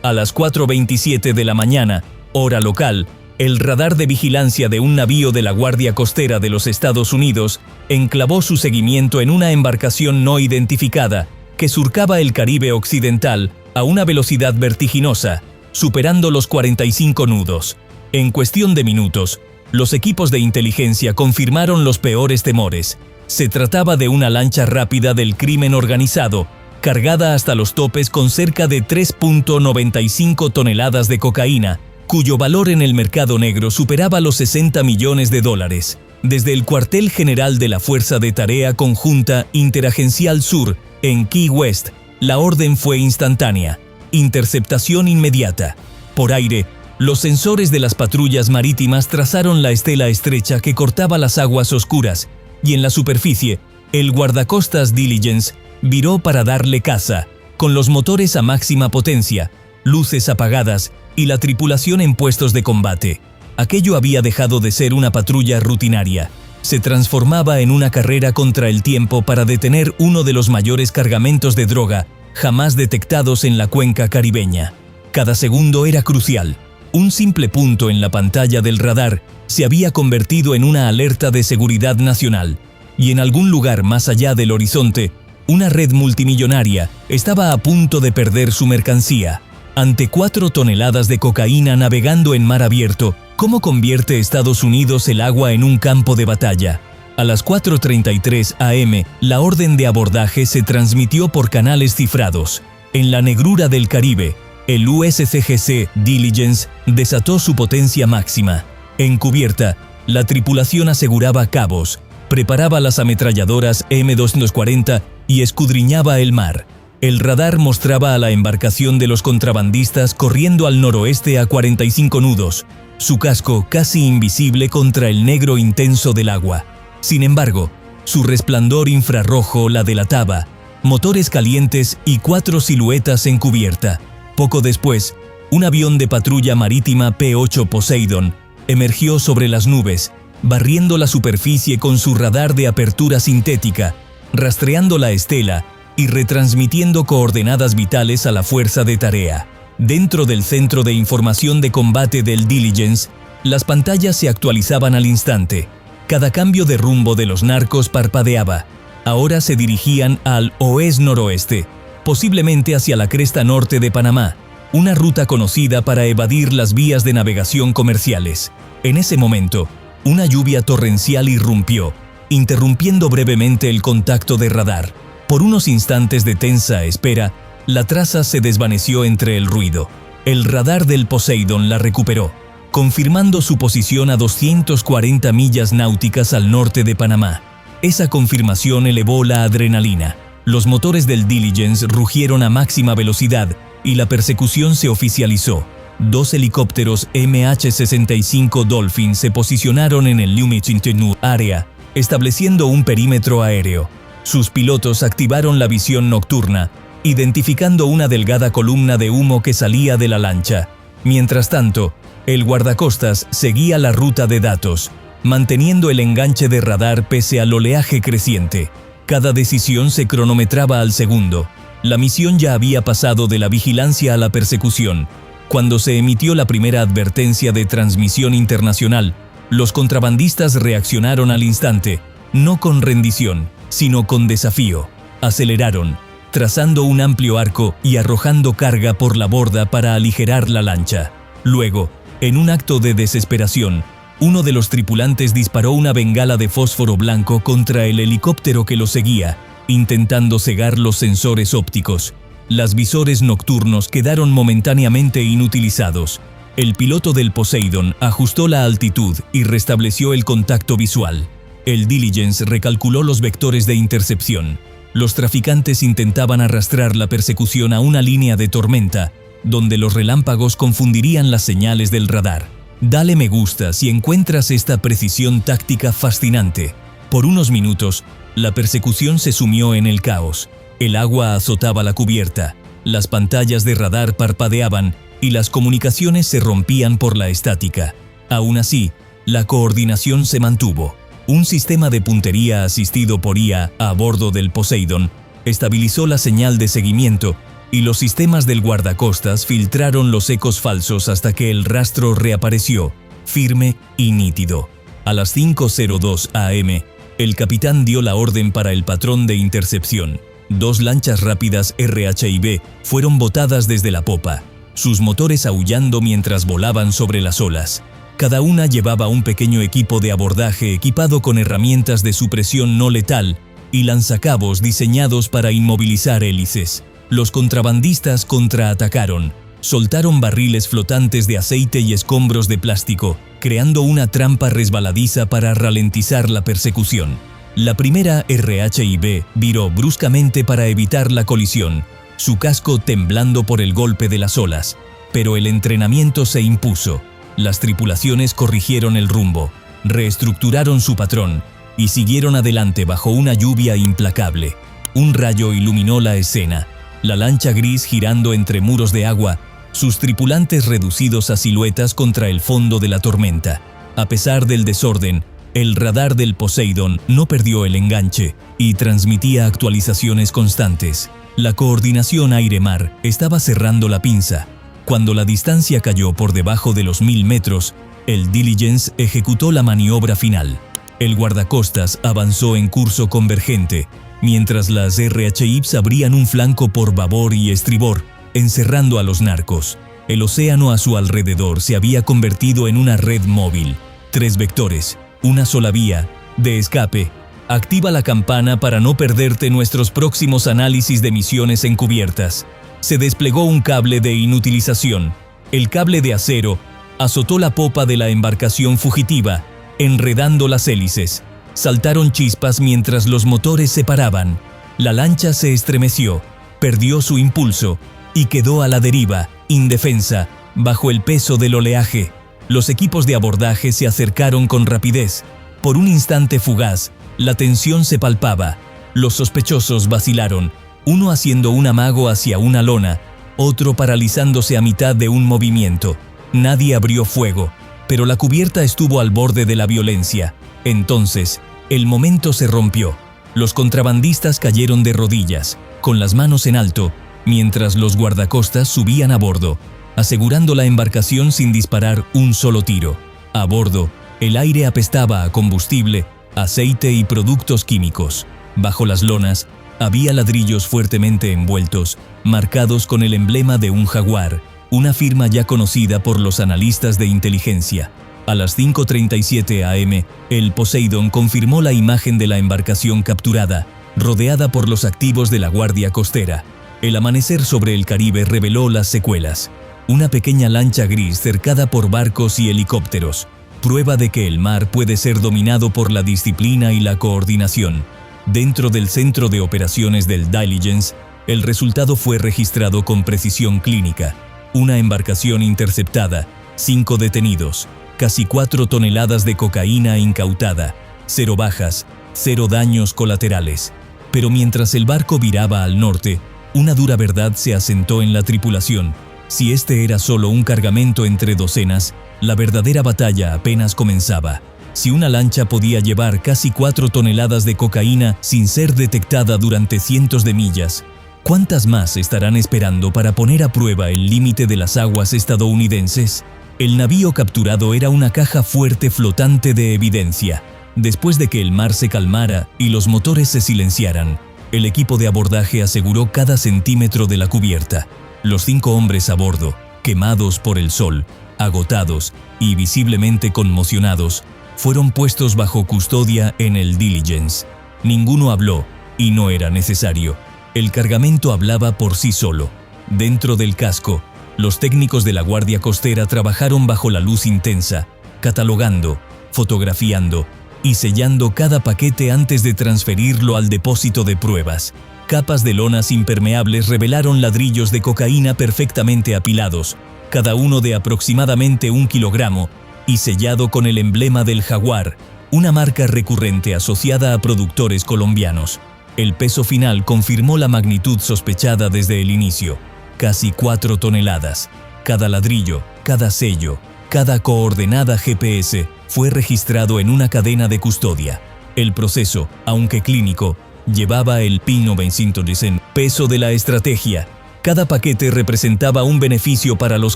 A las 4:27 de la mañana, hora local, el radar de vigilancia de un navío de la Guardia Costera de los Estados Unidos enclavó su seguimiento en una embarcación no identificada que surcaba el Caribe occidental a una velocidad vertiginosa, superando los 45 nudos. En cuestión de minutos, los equipos de inteligencia confirmaron los peores temores. Se trataba de una lancha rápida del crimen organizado, cargada hasta los topes con cerca de 3.95 toneladas de cocaína, cuyo valor en el mercado negro superaba los $60 millones. Desde el cuartel general de la Fuerza de Tarea Conjunta Interagencial Sur, en Key West, la orden fue instantánea: interceptación inmediata. Por aire, los sensores de las patrullas marítimas trazaron la estela estrecha que cortaba las aguas oscuras, y en la superficie, el guardacostas Diligence viró para darle caza, con los motores a máxima potencia, luces apagadas y la tripulación en puestos de combate. Aquello había dejado de ser una patrulla rutinaria. Se transformaba en una carrera contra el tiempo para detener uno de los mayores cargamentos de droga jamás detectados en la cuenca caribeña. Cada segundo era crucial. Un simple punto en la pantalla del radar se había convertido en una alerta de seguridad nacional, y en algún lugar más allá del horizonte, una red multimillonaria estaba a punto de perder su mercancía. Ante 4 toneladas de cocaína navegando en mar abierto, ¿cómo convierte Estados Unidos el agua en un campo de batalla? A las 4:33 am, la orden de abordaje se transmitió por canales cifrados. En la negrura del Caribe, el USCGC Diligence desató su potencia máxima. En cubierta, la tripulación aseguraba cabos, preparaba las ametralladoras M240 y escudriñaba el mar. El radar mostraba a la embarcación de los contrabandistas corriendo al noroeste a 45 nudos, su casco casi invisible contra el negro intenso del agua. Sin embargo, su resplandor infrarrojo la delataba: motores calientes y 4 siluetas en cubierta. Poco después, un avión de patrulla marítima P-8 Poseidon emergió sobre las nubes, barriendo la superficie con su radar de apertura sintética, rastreando la estela y retransmitiendo coordenadas vitales a la fuerza de tarea. Dentro del centro de información de combate del Diligence, las pantallas se actualizaban al instante. Cada cambio de rumbo de los narcos parpadeaba. Ahora se dirigían al oeste-noroeste, posiblemente hacia la cresta norte de Panamá, una ruta conocida para evadir las vías de navegación comerciales. En ese momento, una lluvia torrencial irrumpió, interrumpiendo brevemente el contacto de radar. Por unos instantes de tensa espera, la traza se desvaneció entre el ruido. El radar del Poseidon la recuperó, confirmando su posición a 240 millas náuticas al norte de Panamá. Esa confirmación elevó la adrenalina. Los motores del Diligence rugieron a máxima velocidad y la persecución se oficializó. 2 helicópteros MH-65 Dolphin se posicionaron en el Lumichintennu área, estableciendo un perímetro aéreo. Sus pilotos activaron la visión nocturna, identificando una delgada columna de humo que salía de la lancha. Mientras tanto, el guardacostas seguía la ruta de datos, manteniendo el enganche de radar pese al oleaje creciente. Cada decisión se cronometraba al segundo. La misión ya había pasado de la vigilancia a la persecución. Cuando se emitió la primera advertencia de transmisión internacional, los contrabandistas reaccionaron al instante, no con rendición, sino con desafío. Aceleraron, trazando un amplio arco y arrojando carga por la borda para aligerar la lancha. Luego, en un acto de desesperación, uno de los tripulantes disparó una bengala de fósforo blanco contra el helicóptero que lo seguía, intentando cegar los sensores ópticos. Los visores nocturnos quedaron momentáneamente inutilizados. El piloto del Poseidon ajustó la altitud y restableció el contacto visual. El Diligence recalculó los vectores de intercepción. Los traficantes intentaban arrastrar la persecución a una línea de tormenta, donde los relámpagos confundirían las señales del radar. Dale me gusta si encuentras esta precisión táctica fascinante. Por unos minutos, la persecución se sumió en el caos. El agua azotaba la cubierta, las pantallas de radar parpadeaban y las comunicaciones se rompían por la estática. Aún así, la coordinación se mantuvo. Un sistema de puntería asistido por IA a bordo del Poseidon estabilizó la señal de seguimiento y los sistemas del guardacostas filtraron los ecos falsos hasta que el rastro reapareció, firme y nítido. A las 5:02 am, el capitán dio la orden para el patrón de intercepción. 2 lanchas rápidas RHIB fueron botadas desde la popa, sus motores aullando mientras volaban sobre las olas. Cada una llevaba un pequeño equipo de abordaje equipado con herramientas de supresión no letal y lanzacabos diseñados para inmovilizar hélices. Los contrabandistas contraatacaron, soltaron barriles flotantes de aceite y escombros de plástico, creando una trampa resbaladiza para ralentizar la persecución. La primera RHIB viró bruscamente para evitar la colisión, su casco temblando por el golpe de las olas, pero el entrenamiento se impuso. Las tripulaciones corrigieron el rumbo, reestructuraron su patrón y siguieron adelante bajo una lluvia implacable. Un rayo iluminó la escena, la lancha gris girando entre muros de agua, sus tripulantes reducidos a siluetas contra el fondo de la tormenta. A pesar del desorden, el radar del Poseidon no perdió el enganche y transmitía actualizaciones constantes. La coordinación aire-mar estaba cerrando la pinza. Cuando la distancia cayó por debajo de los 1000 metros, el Diligence ejecutó la maniobra final. El guardacostas avanzó en curso convergente, mientras las RHIBs abrían un flanco por babor y estribor, encerrando a los narcos. El océano a su alrededor se había convertido en una red móvil. 3 vectores, una sola vía, de escape. Activa la campana para no perderte nuestros próximos análisis de misiones encubiertas. Se desplegó un cable de inutilización. El cable de acero azotó la popa de la embarcación fugitiva, enredando las hélices. Saltaron chispas mientras los motores se paraban. La lancha se estremeció, perdió su impulso y quedó a la deriva, indefensa, bajo el peso del oleaje. Los equipos de abordaje se acercaron con rapidez. Por un instante fugaz, la tensión se palpaba. Los sospechosos vacilaron, uno haciendo un amago hacia una lona, otro paralizándose a mitad de un movimiento. Nadie abrió fuego, pero la cubierta estuvo al borde de la violencia. Entonces, el momento se rompió. Los contrabandistas cayeron de rodillas, con las manos en alto, mientras los guardacostas subían a bordo, asegurando la embarcación sin disparar un solo tiro. A bordo, el aire apestaba a combustible, aceite y productos químicos. Bajo las lonas, había ladrillos fuertemente envueltos, marcados con el emblema de un jaguar, una firma ya conocida por los analistas de inteligencia. A las 5:37 am, el Poseidon confirmó la imagen de la embarcación capturada, rodeada por los activos de la Guardia Costera. El amanecer sobre el Caribe reveló las secuelas. Una pequeña lancha gris cercada por barcos y helicópteros, prueba de que el mar puede ser dominado por la disciplina y la coordinación. Dentro del centro de operaciones del Diligence, el resultado fue registrado con precisión clínica. Una embarcación interceptada, 5 detenidos, casi 4 toneladas de cocaína incautada, 0 bajas, 0 daños colaterales. Pero mientras el barco viraba al norte, una dura verdad se asentó en la tripulación. Si este era solo un cargamento entre docenas, la verdadera batalla apenas comenzaba. Si una lancha podía llevar casi 4 toneladas de cocaína sin ser detectada durante cientos de millas, ¿cuántas más estarán esperando para poner a prueba el límite de las aguas estadounidenses? El navío capturado era una caja fuerte flotante de evidencia. Después de que el mar se calmara y los motores se silenciaran, el equipo de abordaje aseguró cada centímetro de la cubierta. Los 5 hombres a bordo, quemados por el sol, agotados y visiblemente conmocionados, fueron puestos bajo custodia en el Diligence. Ninguno habló, y no era necesario. El cargamento hablaba por sí solo. Dentro del casco, los técnicos de la Guardia Costera trabajaron bajo la luz intensa, catalogando, fotografiando y sellando cada paquete antes de transferirlo al depósito de pruebas. Capas de lonas impermeables revelaron ladrillos de cocaína perfectamente apilados, cada uno de aproximadamente 1 kilogramo, y sellado con el emblema del jaguar, una marca recurrente asociada a productores colombianos. El peso final confirmó la magnitud sospechada desde el inicio, casi 4 toneladas. Cada ladrillo, cada sello, cada coordenada GPS fue registrado en una cadena de custodia. El proceso, aunque clínico, llevaba el P910 peso de la estrategia. Cada paquete representaba un beneficio para los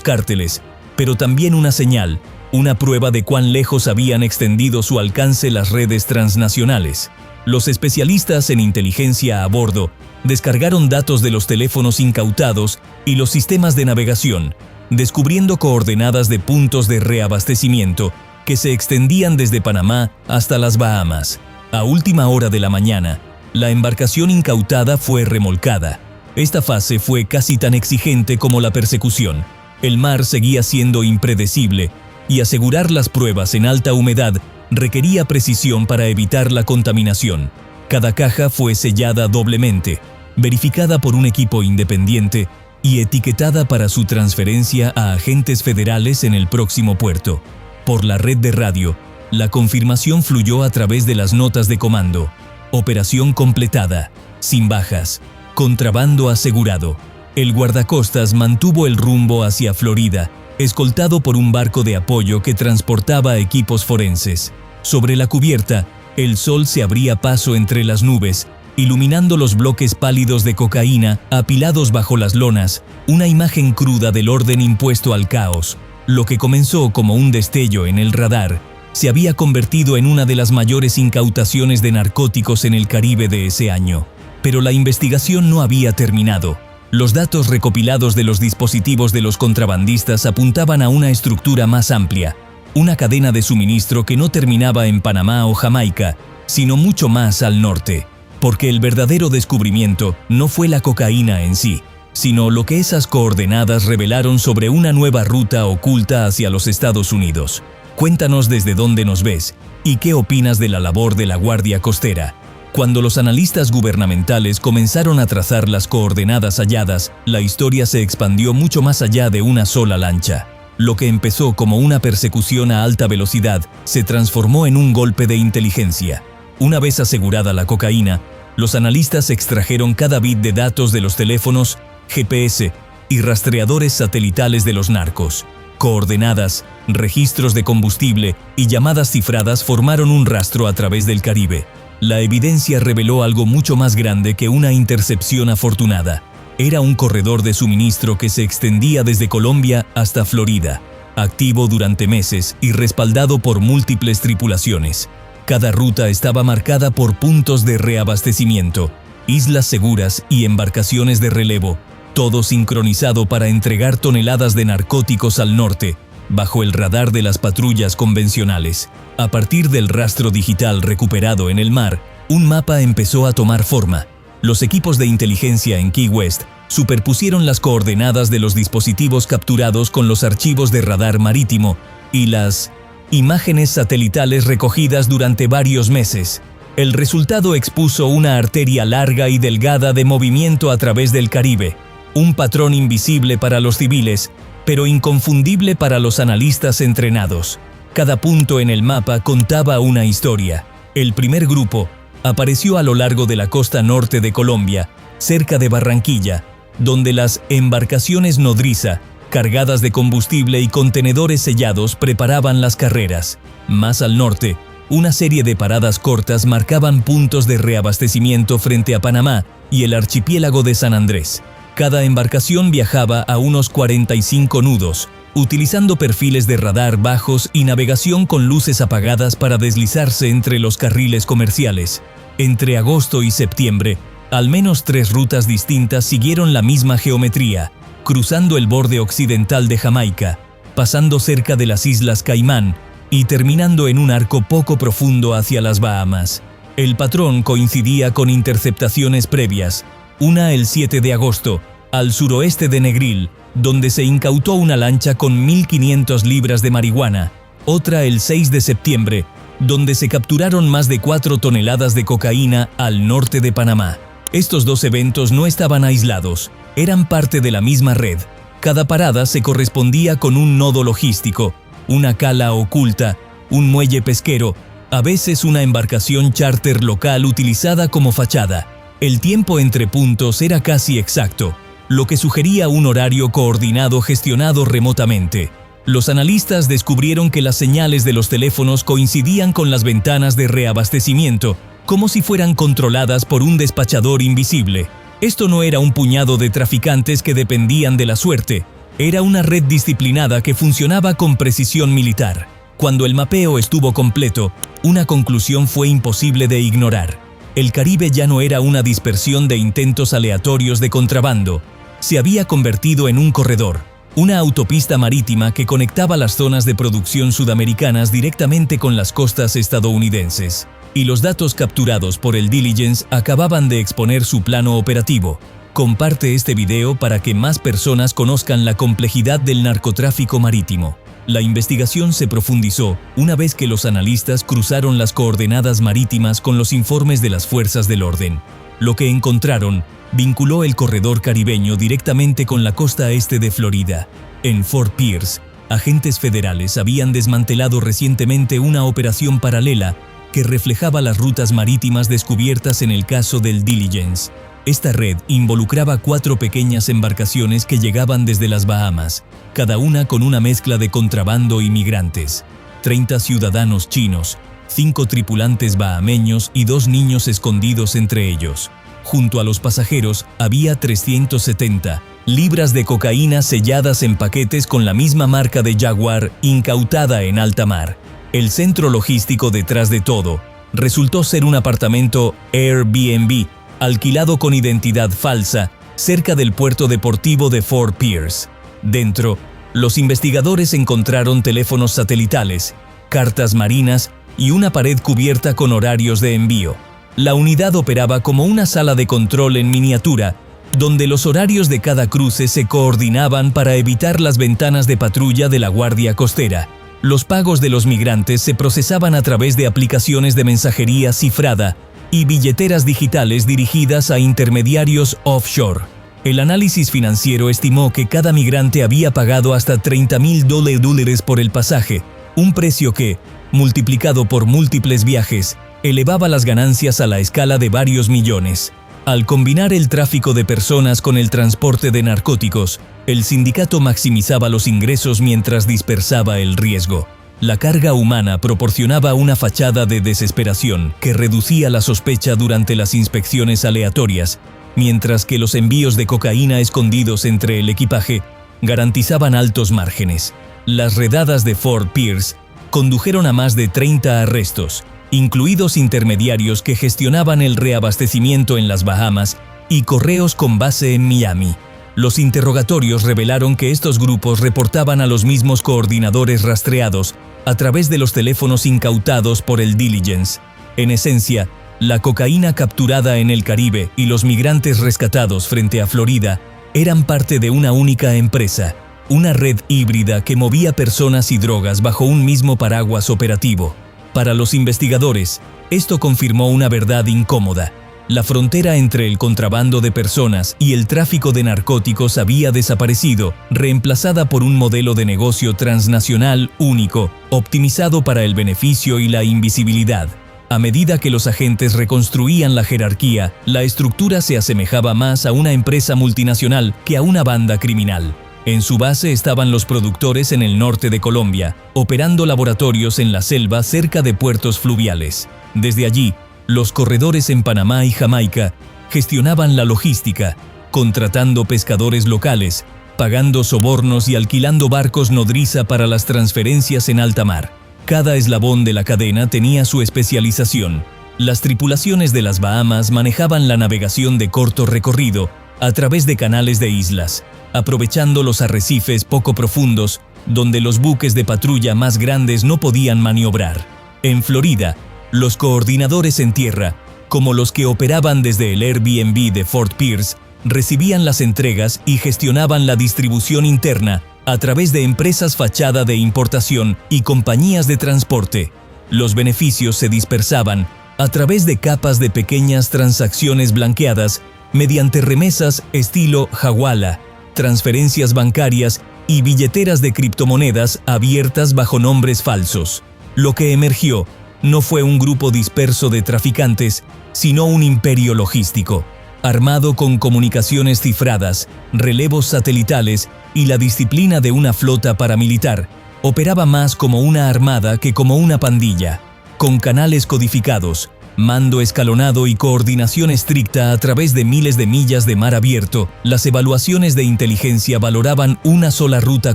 cárteles, pero también una señal, una prueba de cuán lejos habían extendido su alcance las redes transnacionales. Los especialistas en inteligencia a bordo descargaron datos de los teléfonos incautados y los sistemas de navegación, descubriendo coordenadas de puntos de reabastecimiento que se extendían desde Panamá hasta las Bahamas. A última hora de la mañana, la embarcación incautada fue remolcada. Esta fase fue casi tan exigente como la persecución. El mar seguía siendo impredecible y asegurar las pruebas en alta humedad requería precisión para evitar la contaminación. Cada caja fue sellada doblemente, verificada por un equipo independiente y etiquetada para su transferencia a agentes federales en el próximo puerto. Por la red de radio, la confirmación fluyó a través de las notas de comando. Operación completada, sin bajas, contrabando asegurado. El guardacostas mantuvo el rumbo hacia Florida, escoltado por un barco de apoyo que transportaba equipos forenses. Sobre la cubierta, el sol se abría paso entre las nubes, iluminando los bloques pálidos de cocaína apilados bajo las lonas, una imagen cruda del orden impuesto al caos. Lo que comenzó como un destello en el radar se había convertido en una de las mayores incautaciones de narcóticos en el Caribe de ese año. Pero la investigación no había terminado. Los datos recopilados de los dispositivos de los contrabandistas apuntaban a una estructura más amplia, una cadena de suministro que no terminaba en Panamá o Jamaica, sino mucho más al norte. Porque el verdadero descubrimiento no fue la cocaína en sí, sino lo que esas coordenadas revelaron sobre una nueva ruta oculta hacia los Estados Unidos. Cuéntanos desde dónde nos ves y qué opinas de la labor de la Guardia Costera. Cuando los analistas gubernamentales comenzaron a trazar las coordenadas halladas, la historia se expandió mucho más allá de una sola lancha. Lo que empezó como una persecución a alta velocidad se transformó en un golpe de inteligencia. Una vez asegurada la cocaína, los analistas extrajeron cada bit de datos de los teléfonos, GPS y rastreadores satelitales de los narcos. Coordenadas, registros de combustible y llamadas cifradas formaron un rastro a través del Caribe. La evidencia reveló algo mucho más grande que una intercepción afortunada. Era un corredor de suministro que se extendía desde Colombia hasta Florida, activo durante meses y respaldado por múltiples tripulaciones. Cada ruta estaba marcada por puntos de reabastecimiento, islas seguras y embarcaciones de relevo, todo sincronizado para entregar toneladas de narcóticos al norte, bajo el radar de las patrullas convencionales. A partir del rastro digital recuperado en el mar, un mapa empezó a tomar forma. Los equipos de inteligencia en Key West superpusieron las coordenadas de los dispositivos capturados con los archivos de radar marítimo y las imágenes satelitales recogidas durante varios meses. El resultado expuso una arteria larga y delgada de movimiento a través del Caribe, un patrón invisible para los civiles, pero inconfundible para los analistas entrenados. Cada punto en el mapa contaba una historia. El primer grupo apareció a lo largo de la costa norte de Colombia, cerca de Barranquilla, donde las embarcaciones nodriza, cargadas de combustible y contenedores sellados, preparaban las carreras. Más al norte, una serie de paradas cortas marcaban puntos de reabastecimiento frente a Panamá y el archipiélago de San Andrés. Cada embarcación viajaba a unos 45 nudos, utilizando perfiles de radar bajos y navegación con luces apagadas para deslizarse entre los carriles comerciales. Entre agosto y septiembre, al menos 3 rutas distintas siguieron la misma geometría, cruzando el borde occidental de Jamaica, pasando cerca de las Islas Caimán y terminando en un arco poco profundo hacia las Bahamas. El patrón coincidía con interceptaciones previas, una el 7 de agosto, al suroeste de Negril, donde se incautó una lancha con 1.500 libras de marihuana, otra el 6 de septiembre, donde se capturaron más de 4 toneladas de cocaína al norte de Panamá. Estos dos eventos no estaban aislados, eran parte de la misma red. Cada parada se correspondía con un nodo logístico, una cala oculta, un muelle pesquero, a veces una embarcación charter local utilizada como fachada. El tiempo entre puntos era casi exacto, lo que sugería un horario coordinado gestionado remotamente. Los analistas descubrieron que las señales de los teléfonos coincidían con las ventanas de reabastecimiento, como si fueran controladas por un despachador invisible. Esto no era un puñado de traficantes que dependían de la suerte, era una red disciplinada que funcionaba con precisión militar. Cuando el mapeo estuvo completo, una conclusión fue imposible de ignorar. El Caribe ya no era una dispersión de intentos aleatorios de contrabando, se había convertido en un corredor, una autopista marítima que conectaba las zonas de producción sudamericanas directamente con las costas estadounidenses. Y los datos capturados por el Diligence acababan de exponer su plano operativo. Comparte este video para que más personas conozcan la complejidad del narcotráfico marítimo. La investigación se profundizó una vez que los analistas cruzaron las coordenadas marítimas con los informes de las fuerzas del orden. Lo que encontraron vinculó el corredor caribeño directamente con la costa este de Florida. En Fort Pierce, agentes federales habían desmantelado recientemente una operación paralela que reflejaba las rutas marítimas descubiertas en el caso del Diligence. Esta red involucraba 4 pequeñas embarcaciones que llegaban desde las Bahamas, cada una con una mezcla de contrabando y migrantes. 30 ciudadanos chinos, 5 tripulantes bahameños y 2 niños escondidos entre ellos. Junto a los pasajeros había 370 libras de cocaína selladas en paquetes con la misma marca de Jaguar incautada en alta mar. El centro logístico detrás de todo resultó ser un apartamento Airbnb alquilado con identidad falsa cerca del puerto deportivo de Fort Pierce. Dentro, los investigadores encontraron teléfonos satelitales, cartas marinas y una pared cubierta con horarios de envío. La unidad operaba como una sala de control en miniatura, donde los horarios de cada cruce se coordinaban para evitar las ventanas de patrulla de la Guardia Costera. Los pagos de los migrantes se procesaban a través de aplicaciones de mensajería cifrada y billeteras digitales dirigidas a intermediarios offshore. El análisis financiero estimó que cada migrante había pagado hasta $30,000 por el pasaje, un precio que, multiplicado por múltiples viajes, elevaba las ganancias a la escala de varios millones. Al combinar el tráfico de personas con el transporte de narcóticos, el sindicato maximizaba los ingresos mientras dispersaba el riesgo. La carga humana proporcionaba una fachada de desesperación que reducía la sospecha durante las inspecciones aleatorias, mientras que los envíos de cocaína escondidos entre el equipaje garantizaban altos márgenes. Las redadas de Fort Pierce condujeron a más de 30 arrestos, incluidos intermediarios que gestionaban el reabastecimiento en las Bahamas y correos con base en Miami. Los interrogatorios revelaron que estos grupos reportaban a los mismos coordinadores rastreados a través de los teléfonos incautados por el Diligence. En esencia, la cocaína capturada en el Caribe y los migrantes rescatados frente a Florida eran parte de una única empresa, una red híbrida que movía personas y drogas bajo un mismo paraguas operativo. Para los investigadores, esto confirmó una verdad incómoda. La frontera entre el contrabando de personas y el tráfico de narcóticos había desaparecido, reemplazada por un modelo de negocio transnacional único, optimizado para el beneficio y la invisibilidad. A medida que los agentes reconstruían la jerarquía, la estructura se asemejaba más a una empresa multinacional que a una banda criminal. En su base estaban los productores en el norte de Colombia, operando laboratorios en la selva cerca de puertos fluviales. Desde allí, los corredores en Panamá y Jamaica gestionaban la logística, contratando pescadores locales, pagando sobornos y alquilando barcos nodriza para las transferencias en alta mar. Cada eslabón de la cadena tenía su especialización. Las tripulaciones de las Bahamas manejaban la navegación de corto recorrido a través de canales de islas, aprovechando los arrecifes poco profundos donde los buques de patrulla más grandes no podían maniobrar. En Florida, los coordinadores en tierra, como los que operaban desde el Airbnb de Fort Pierce, recibían las entregas y gestionaban la distribución interna a través de empresas fachada de importación y compañías de transporte. Los beneficios se dispersaban a través de capas de pequeñas transacciones blanqueadas mediante remesas estilo hawala, transferencias bancarias y billeteras de criptomonedas abiertas bajo nombres falsos. Lo que emergió no fue un grupo disperso de traficantes, sino un imperio logístico, armado con comunicaciones cifradas, relevos satelitales y la disciplina de una flota paramilitar. Operaba más como una armada que como una pandilla, con canales codificados, Mando escalonado y coordinación estricta a través de miles de millas de mar abierto, las evaluaciones de inteligencia valoraban una sola ruta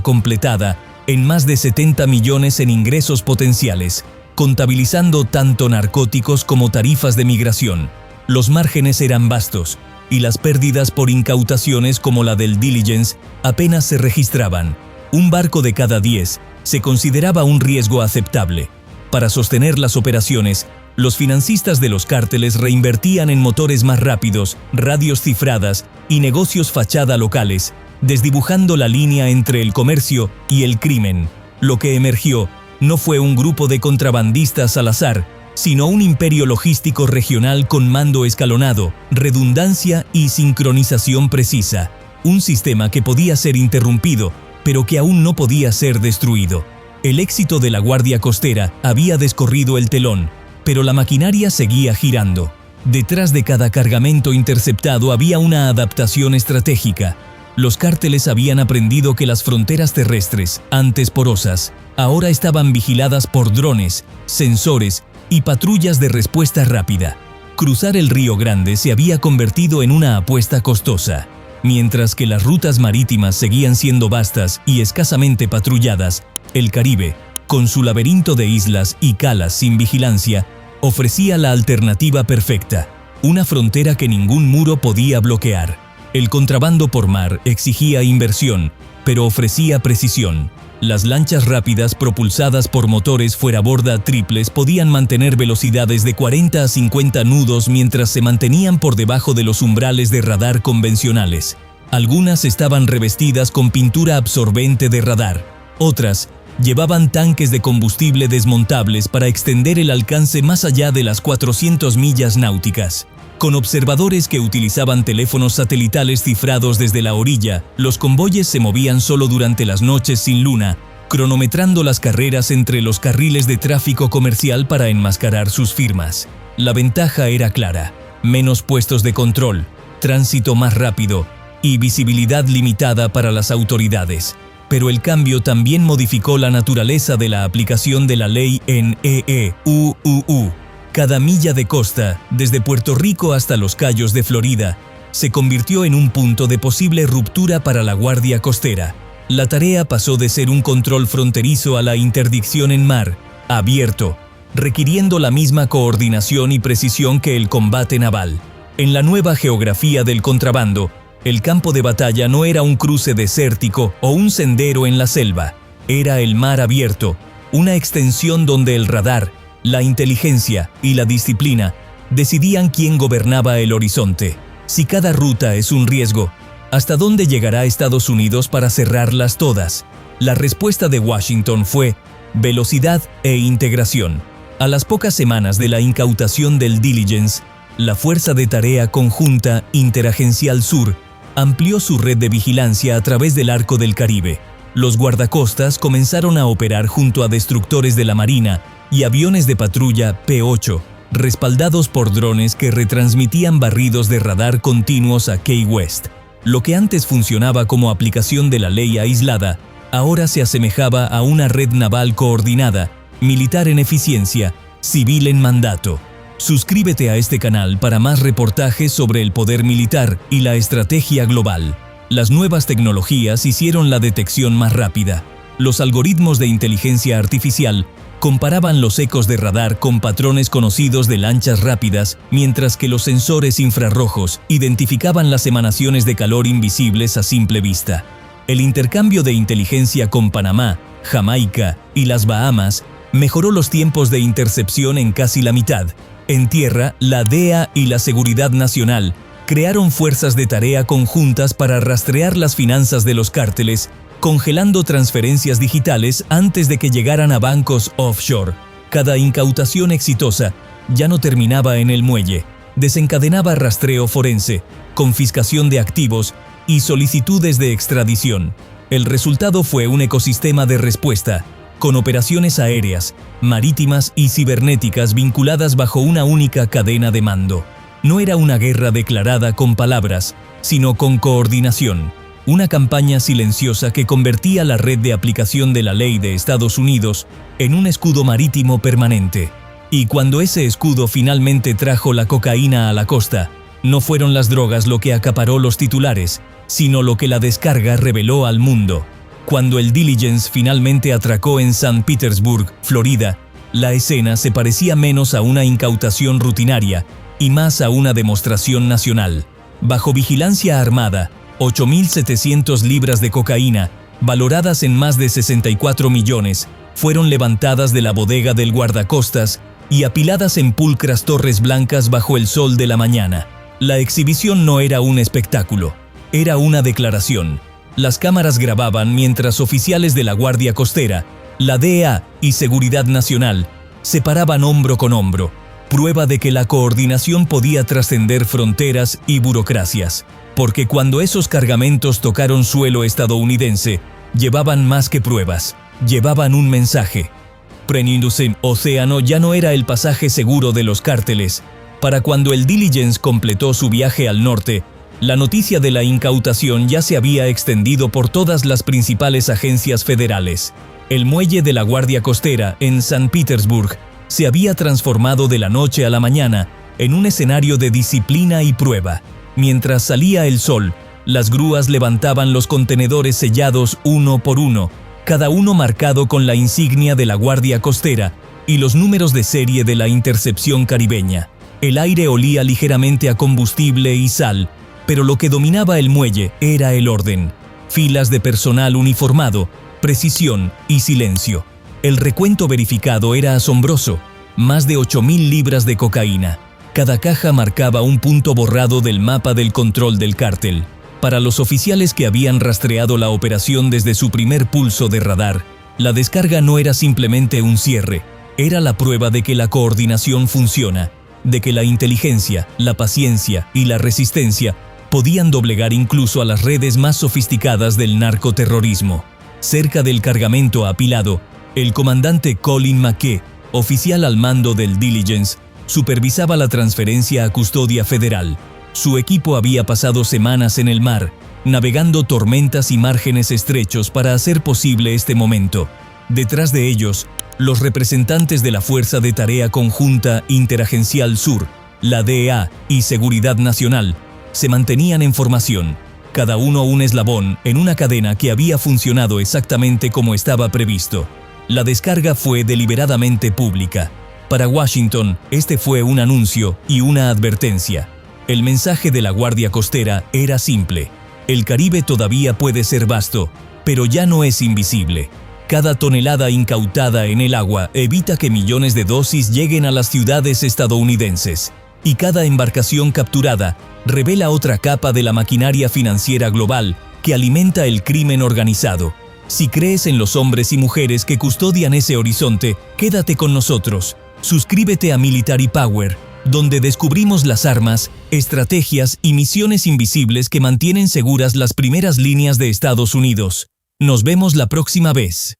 completada en más de 70 millones en ingresos potenciales, contabilizando tanto narcóticos como tarifas de migración. Los márgenes eran vastos, y las pérdidas por incautaciones como la del Diligence apenas se registraban. Un barco de cada 10 se consideraba un riesgo aceptable. Para sostener las operaciones, los financistas de los cárteles reinvertían en motores más rápidos, radios cifradas y negocios fachada locales, desdibujando la línea entre el comercio y el crimen. Lo que emergió no fue un grupo de contrabandistas al azar, sino un imperio logístico regional con mando escalonado, redundancia y sincronización precisa. Un sistema que podía ser interrumpido, pero que aún no podía ser destruido. El éxito de la Guardia Costera había descorrido el telón, pero la maquinaria seguía girando. Detrás de cada cargamento interceptado había una adaptación estratégica. Los cárteles habían aprendido que las fronteras terrestres, antes porosas, ahora estaban vigiladas por drones, sensores y patrullas de respuesta rápida. Cruzar el Río Grande se había convertido en una apuesta costosa. Mientras que las rutas marítimas seguían siendo vastas y escasamente patrulladas, el Caribe, con su laberinto de islas y calas sin vigilancia, ofrecía la alternativa perfecta, una frontera que ningún muro podía bloquear. El contrabando por mar exigía inversión, pero ofrecía precisión. Las lanchas rápidas propulsadas por motores fueraborda triples podían mantener velocidades de 40 a 50 nudos mientras se mantenían por debajo de los umbrales de radar convencionales. Algunas estaban revestidas con pintura absorbente de radar, otras llevaban tanques de combustible desmontables para extender el alcance más allá de las 400 millas náuticas. Con observadores que utilizaban teléfonos satelitales cifrados desde la orilla, los convoyes se movían solo durante las noches sin luna, cronometrando las carreras entre los carriles de tráfico comercial para enmascarar sus firmas. La ventaja era clara: menos puestos de control, tránsito más rápido y visibilidad limitada para las autoridades. Pero el cambio también modificó la naturaleza de la aplicación de la ley en EEUUU. Cada milla de costa, desde Puerto Rico hasta los Cayos de Florida, se convirtió en un punto de posible ruptura para la Guardia Costera. La tarea pasó de ser un control fronterizo a la interdicción en mar, abierto, requiriendo la misma coordinación y precisión que el combate naval. En la nueva geografía del contrabando, el campo de batalla no era un cruce desértico o un sendero en la selva, era el mar abierto, una extensión donde el radar, la inteligencia y la disciplina decidían quién gobernaba el horizonte. Si cada ruta es un riesgo, ¿hasta dónde llegará Estados Unidos para cerrarlas todas? La respuesta de Washington fue velocidad e integración. A las pocas semanas de la incautación del Diligence, la Fuerza de Tarea Conjunta Interagencial Sur amplió su red de vigilancia a través del Arco del Caribe. Los guardacostas comenzaron a operar junto a destructores de la Marina y aviones de patrulla P-8, respaldados por drones que retransmitían barridos de radar continuos a Key West. Lo que antes funcionaba como aplicación de la ley aislada, ahora se asemejaba a una red naval coordinada, militar en eficiencia, civil en mandato. Suscríbete a este canal para más reportajes sobre el poder militar y la estrategia global. Las nuevas tecnologías hicieron la detección más rápida. Los algoritmos de inteligencia artificial comparaban los ecos de radar con patrones conocidos de lanchas rápidas, mientras que los sensores infrarrojos identificaban las emanaciones de calor invisibles a simple vista. El intercambio de inteligencia con Panamá, Jamaica y las Bahamas mejoró los tiempos de intercepción en casi la mitad. En tierra, la DEA y la Seguridad Nacional crearon fuerzas de tarea conjuntas para rastrear las finanzas de los cárteles, congelando transferencias digitales antes de que llegaran a bancos offshore. Cada incautación exitosa ya no terminaba en el muelle, desencadenaba rastreo forense, confiscación de activos y solicitudes de extradición. El resultado fue un ecosistema de respuesta, con operaciones aéreas, marítimas y cibernéticas vinculadas bajo una única cadena de mando. No era una guerra declarada con palabras, sino con coordinación. Una campaña silenciosa que convertía la red de aplicación de la ley de Estados Unidos en un escudo marítimo permanente. Y cuando ese escudo finalmente trajo la cocaína a la costa, no fueron las drogas lo que acaparó los titulares, sino lo que la descarga reveló al mundo. Cuando el Diligence finalmente atracó en St. Petersburg, Florida, la escena se parecía menos a una incautación rutinaria y más a una demostración nacional. Bajo vigilancia armada, 8.700 libras de cocaína, valoradas en más de 64 millones, fueron levantadas de la bodega del guardacostas y apiladas en pulcras torres blancas bajo el sol de la mañana. La exhibición no era un espectáculo, era una declaración. Las cámaras grababan mientras oficiales de la Guardia Costera, la DEA y Seguridad Nacional se paraban hombro con hombro, prueba de que la coordinación podía trascender fronteras y burocracias, porque cuando esos cargamentos tocaron suelo estadounidense, llevaban más que pruebas, llevaban un mensaje. Prendiéndose océano ya no era el pasaje seguro de los cárteles. Para cuando el Diligence completó su viaje al norte, la noticia de la incautación ya se había extendido por todas las principales agencias federales. El muelle de la Guardia Costera en St. Petersburg se había transformado de la noche a la mañana en un escenario de disciplina y prueba. Mientras salía el sol, las grúas levantaban los contenedores sellados uno por uno, cada uno marcado con la insignia de la Guardia Costera y los números de serie de la intercepción caribeña. El aire olía ligeramente a combustible y sal, pero lo que dominaba el muelle era el orden. Filas de personal uniformado, precisión y silencio. El recuento verificado era asombroso, más de 8.000 libras de cocaína. Cada caja marcaba un punto borrado del mapa del control del cártel. Para los oficiales que habían rastreado la operación desde su primer pulso de radar, la descarga no era simplemente un cierre, era la prueba de que la coordinación funciona, de que la inteligencia, la paciencia y la resistencia podían doblegar incluso a las redes más sofisticadas del narcoterrorismo. Cerca del cargamento apilado, el comandante Colin McKay, oficial al mando del Diligence, supervisaba la transferencia a custodia federal. Su equipo había pasado semanas en el mar, navegando tormentas y márgenes estrechos para hacer posible este momento. Detrás de ellos, los representantes de la Fuerza de Tarea Conjunta Interagencial Sur, la DEA y Seguridad Nacional, se mantenían en formación, cada uno un eslabón en una cadena que había funcionado exactamente como estaba previsto. La descarga fue deliberadamente pública. Para Washington, este fue un anuncio y una advertencia. El mensaje de la Guardia Costera era simple. El Caribe todavía puede ser vasto, pero ya no es invisible. Cada tonelada incautada en el agua evita que millones de dosis lleguen a las ciudades estadounidenses. Y cada embarcación capturada revela otra capa de la maquinaria financiera global que alimenta el crimen organizado. Si crees en los hombres y mujeres que custodian ese horizonte, quédate con nosotros. Suscríbete a Military Power, donde descubrimos las armas, estrategias y misiones invisibles que mantienen seguras las primeras líneas de Estados Unidos. Nos vemos la próxima vez.